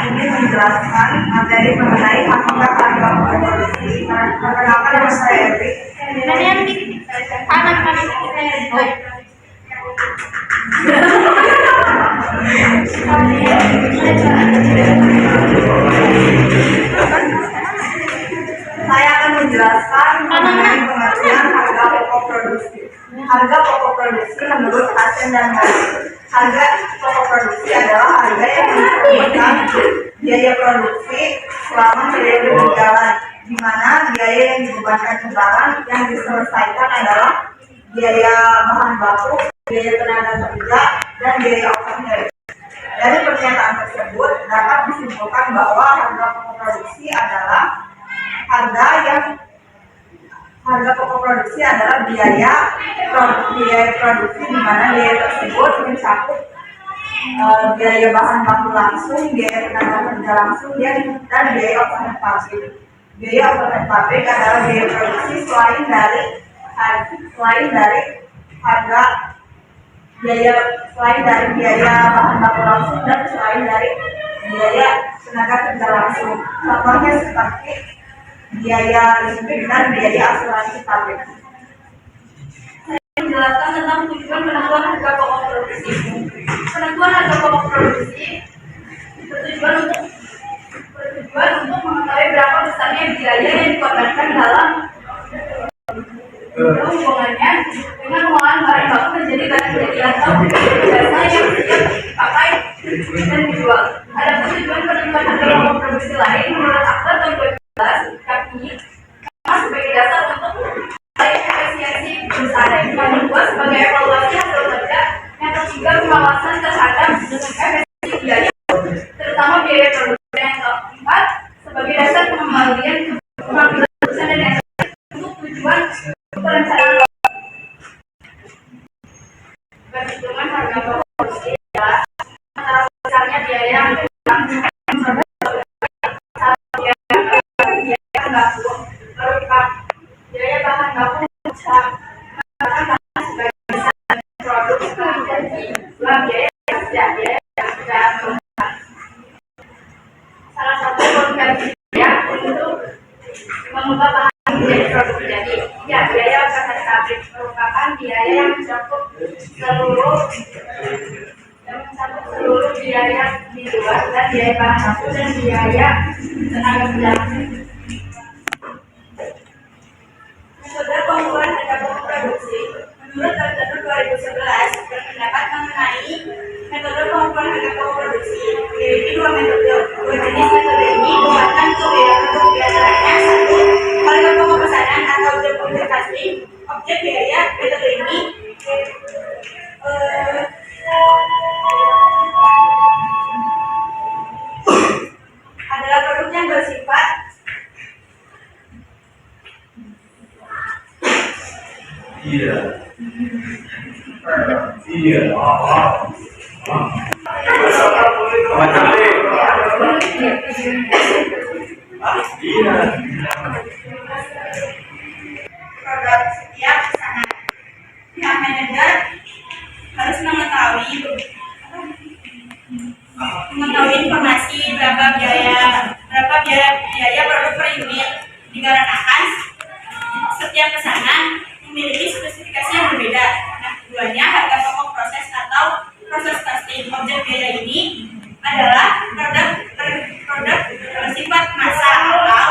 Ini menjelaskan materi mengenai hakikat harga produksi. Perkenalkan nama saya Evi. Saya akan menjelaskan mengenai pengertian harga pokok produksi. Harga pokok produksi menurut Hasan dan Malik. Harga pokok produksi adalah harga yang disebutkan biaya produksi selama periode berjalan, di mana biaya yang dibebankan ke barang yang diselesaikan adalah biaya bahan baku, biaya tenaga kerja, dan biaya overhead. Dari pernyataan tersebut dapat disimpulkan bahwa harga pokok produksi adalah harga pokok produksi adalah biaya produksi, di mana biaya tersebut mencakup biaya bahan baku langsung, biaya tenaga kerja langsung, dan biaya overhead pabrik. Biaya overhead pabrik adalah biaya produksi selain dari biaya bahan baku langsung dan selain dari biaya tenaga kerja langsung. Contohnya seperti biaya listrik dan biaya asuransi pabrik. Menjelaskan tentang tujuan penentuan harga pokok produksi. Penentuan harga pokok produksi bertujuan untuk mengetahui berapa besarnya biaya yang dikorbankan dalam hubungannya dengan pengolahan barang baku menjadi barang jadi atau jasa yang siap dipakai dan dijual. Ada tujuan penentuan harga pokok produksi lain menurut Akta tahun 2011, kami sebagai dasar untuk apresiasi besaran yang dibuat sebagai evaluasi hasil kerja. Yang ketiga, pengawasan terhadap efisiensi biaya, terutama biaya produksi. Yang keempat, sebagai dasar pengembalian perusahaan dan yang untuk tujuan perencanaan. Perhitungan harga produksi adalah antara besarnya biaya yang biaya bahan baku salah satu konsepsi untuk mengubah bahan menjadi produk jadi. Biaya overhead pabrik merupakan biaya yang mencakup seluruh biaya di luar dan biaya bahan baku dan biaya tenaga kerja. Metode pengukuran harga pokok produksi. Menurut Tertentu 2011 berpendapat mengenai metode pengukuran harga pokok produksi memiliki dua jenis metode ini dikembangkan untuk biaya produk, di antaranya satu, harga pokok pesanan atau objek publikasi. Objek biaya metode ini adalah produk yang bersifat produk setiap pesanan. Pihak manajer harus mengetahui informasi berapa biaya produk per unit, dikarenakan setiap pesanan memiliki spesifikasi yang berbeda. Nah, keduanya harga pokok proses atau proses costing. Objek biaya ini adalah produk bersifat massa atau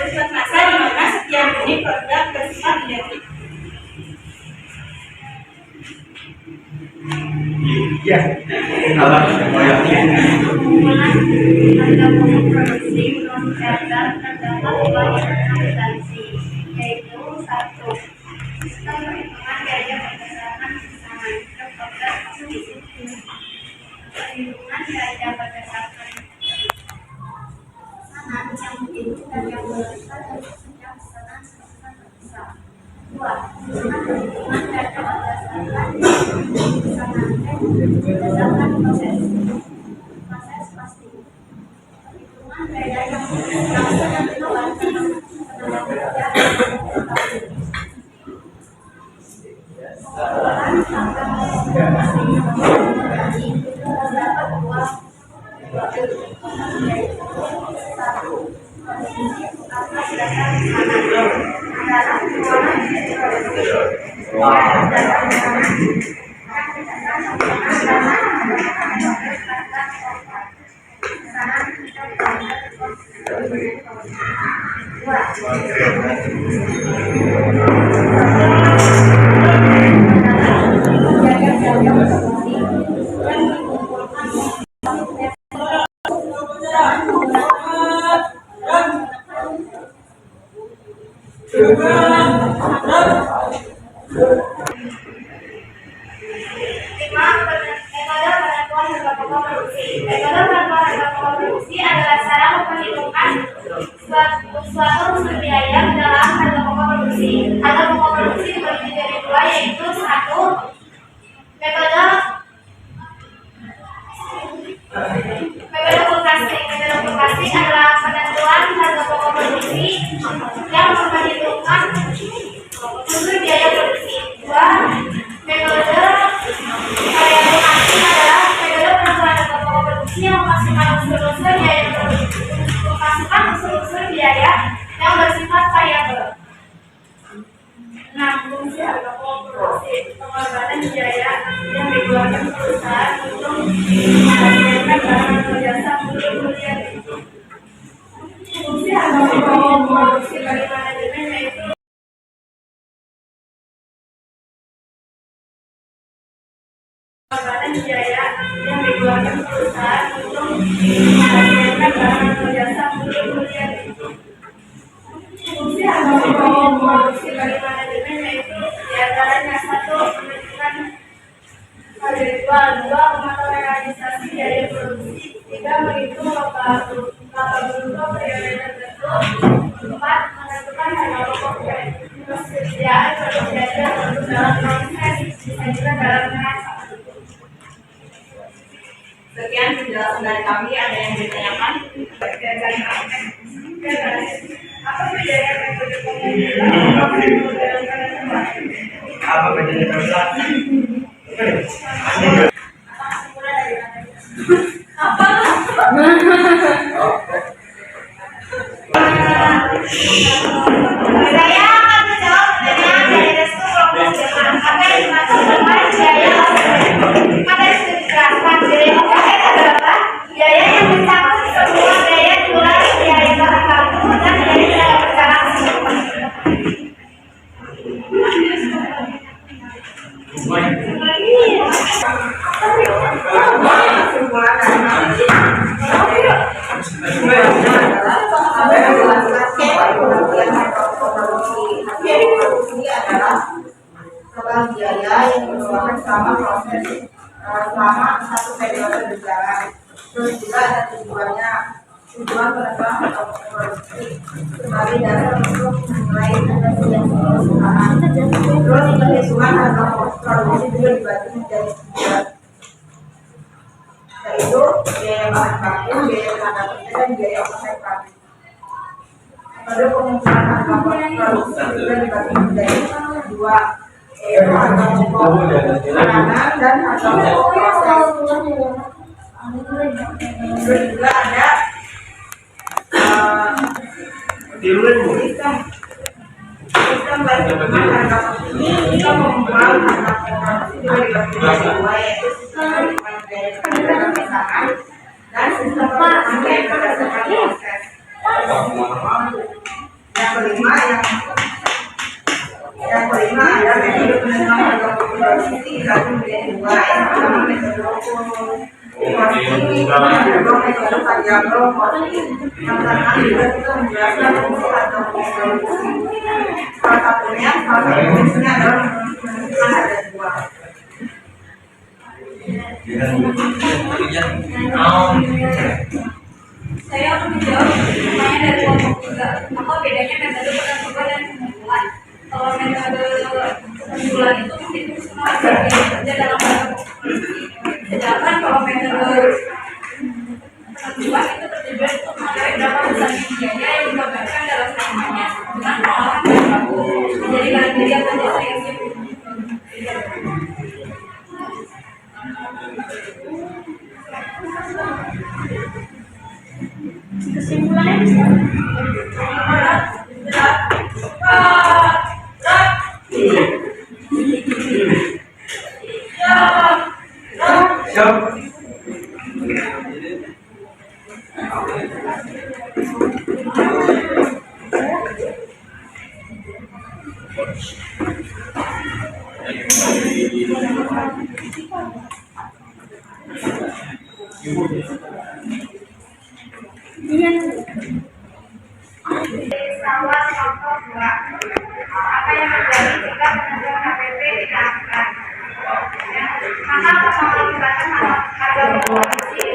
bersifat massa, di mana setiap unit produk bersifat identik. Harga pokok produksi menurut data terdapat dua instansi, yaitu satu, sistem perhitungan biaya berdasarkan pesanan (perhitungan biaya berdasarkan pesanan) yang menjadi harga berdasarkan berdasarkan proses pasti perhitungan biaya yang langsung dan inovasi tenaga kerja pengolahan sampai pasti terdapat dua yaitu satu konsumsi atas dasar makanan adalah pengeluaran produksi dan dasar makanan adalah cara memperhitungkan suatu unsur biaya dalam harga pokok produksi. Harga pokok produksi dibagi menjadi dua, yaitu satu metode forecasting. Metode forecasting adalah penentuan harga pokok produksi yang memperhitungkan unsur biaya produksi. Dua, metode variable costing adalah metode penentuan harga pokok produksi yang memasukkan unsur-unsur biaya produksi. Memasukkan unsur-unsur biaya yang bersifat variabel. Nah, fungsi harga pokok produksi pengorbanan biaya yang dikeluarkan perusahaan untuk menghasilkan barang atau jasa untuk kemudian itu. Fungsi harga pokok produksi bagi manajemen yaitu pengorbanan biaya yang dikeluarkan perusahaan untuk menghasilkan barang atau jasa untuk kemudian itu. Fungsi harga pokok produksi bagi manajemen yaitu diantaranya satu, menentukan harga jual, dua, memantau realisasi biaya produksi, tiga, menghitung laba bruto periode tertentu, empat, menentukan harga pokok persediaan produk jasa untuk dalam proses bisa juga dalam neraca. Sekian penjelasan dari kami. Ada yang ditanyakan? Apa bedanya metode pengumpulan? Apa bedanya apa? Saya akan menjawab pertanyaan dari Restu Kelompok Jemaah. Apa yang dimaksud dengan biaya overhead? Apa yang sudah dijelaskan? Biaya overhead adalah biaya yang mencakup semua biaya mulai biaya bahan baku dan biaya tenaga berjalan. Total biaya yang dikeluarkan selama proses selama satu periode berjalan. Terus juga ada tujuan penentuan atau produksi sebagai dasar untuk menilai kinerja perusahaan. Terus perhitungan harga produksi juga dibagi menjadi tiga, yaitu biaya bahan baku, biaya tenaga kerja, dan biaya overhead pabrik. Pada pengumpulan harga produksi juga dibagi menjadi dua, yaitu harga pokok penanganan dan harga pokok proses. Terus juga ada sistem perhitungan harga pengumpulan harga produksi juga dibagi menjadi dua, yaitu sistem perhitungan biaya tenaga perusahaan dan sistem perhitungan biaya berdasarkan proses. Yang kelima adalah metode penentuan harga produksi dibagi menjadi dua, yang pertama metode costing, yang kedua metode variabel costing. Yang keenam juga kita menjelaskan fungsi harga produksi. Salah satunya fungsinya adalah menentukan harga jual. Saya akan menjawab pertanyaan dari kelompok 3. Apa bedanya metode penentuan dan pengumpulan? Kalau metode pengumpulan itu menghitung semua biaya kerja dalam harga pokok produksi. bahwa metode penentuan itu tertujuan untuk mengetahui berapa besar biaya yang dikorbankan dalam semuanya dengan pengolahan bahan baku menjadi bahan media atau jasa yang kesimpulannya bisa Siap. Pesawat contoh 2. Apa yang terjadi jika penentuan HPP dilakukan? Maka mengakibatkan harga produksi